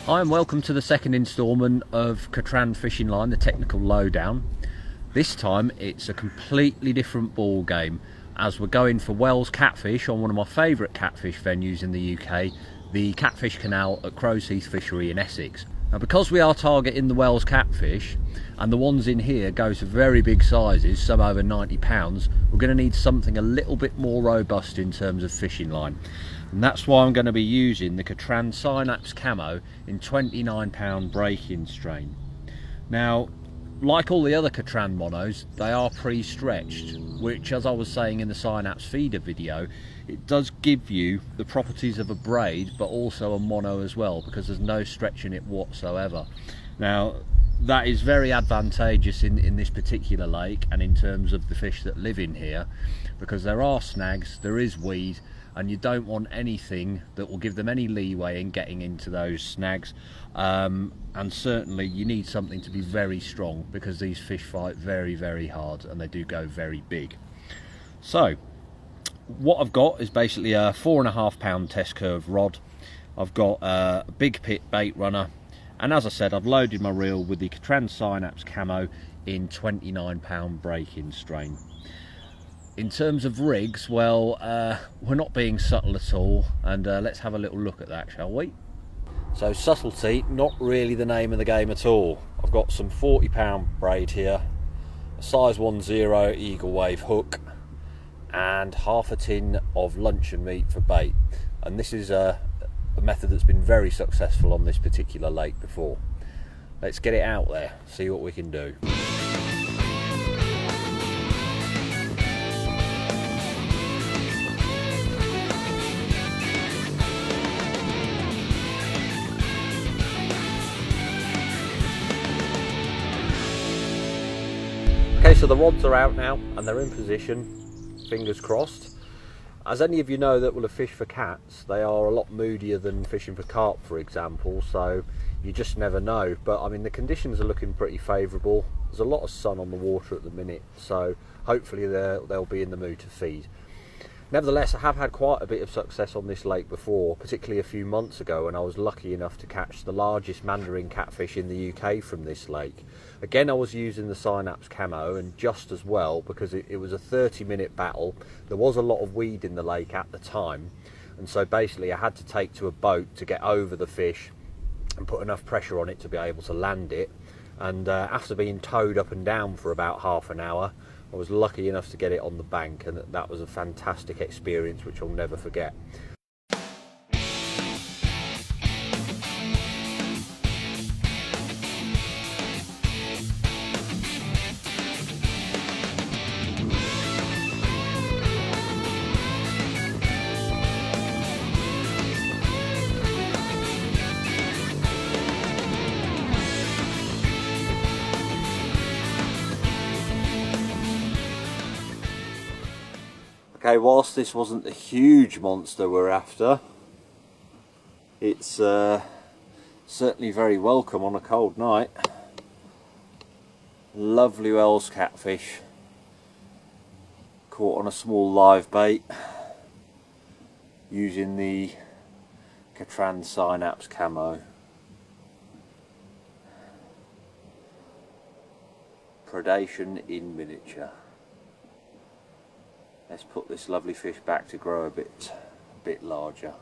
Hi and welcome to the second instalment of Catran Fishing Line, the technical lowdown. This time it's a completely different ball game as we're going for Wells catfish on one of my favourite catfish venues in the UK, the Catfish Canal at Crow's Heath Fishery in Essex. Now, because we are targeting the Wells catfish and the ones in here go to very big sizes, some over 90 pounds, we're going to need something a little bit more robust in terms of fishing line. And that's why I'm going to be using the Catran Synapse Camo in 29 pound break-in strain. Now, like all the other Catran monos, they are pre-stretched, which, as I was saying in the Synapse feeder video, it does give you the properties of a braid but also a mono as well, because there's no stretch in it whatsoever. Now, that is very advantageous in this particular lake and in terms of the fish that live in here, because there are snags, there is weed, and you don't want anything that will give them any leeway in getting into those snags. And certainly you need something to be very strong, because these fish fight very, very hard and they do go very big. So what I've got is basically a 4.5 pound test curve rod. I've got a big pit bait runner, and as I said, I've loaded my reel with the Catran Synapse Camo in 29 pound break-in strain. In terms of rigs, well, we're not being subtle at all, and let's have a little look at that, shall we? So subtlety, not really the name of the game at all. I've got some 40 pound braid here, a size 10 Eagle Wave hook, and half a tin of luncheon meat for bait. And this is a method that's been very successful on this particular lake before. Let's get it out there, see what we can do. Okay, so the rods are out now and they're in position, fingers crossed. As any of you know that will have fished for cats, they are a lot moodier than fishing for carp, for example, so you just never know. But I mean, the conditions are looking pretty favourable. There's a lot of sun on the water at the minute, so hopefully they'll be in the mood to feed. Nevertheless, I have had quite a bit of success on this lake before, particularly a few months ago when I was lucky enough to catch the largest mandarin catfish in the UK from this lake. Again, I was using the Synapse Camo, and just as well, because it was a 30-minute battle. There was a lot of weed in the lake at the time, and so basically I had to take to a boat to get over the fish and put enough pressure on it to be able to land it. And after being towed up and down for about half an hour, I was lucky enough to get it on the bank, and that was a fantastic experience which I'll never forget. Okay, whilst this wasn't the huge monster we're after, it's certainly very welcome on a cold night. Lovely Wells catfish, caught on a small live bait using the Catran Synapse Camo. Predation in miniature. Let's put this lovely fish back to grow a bit larger.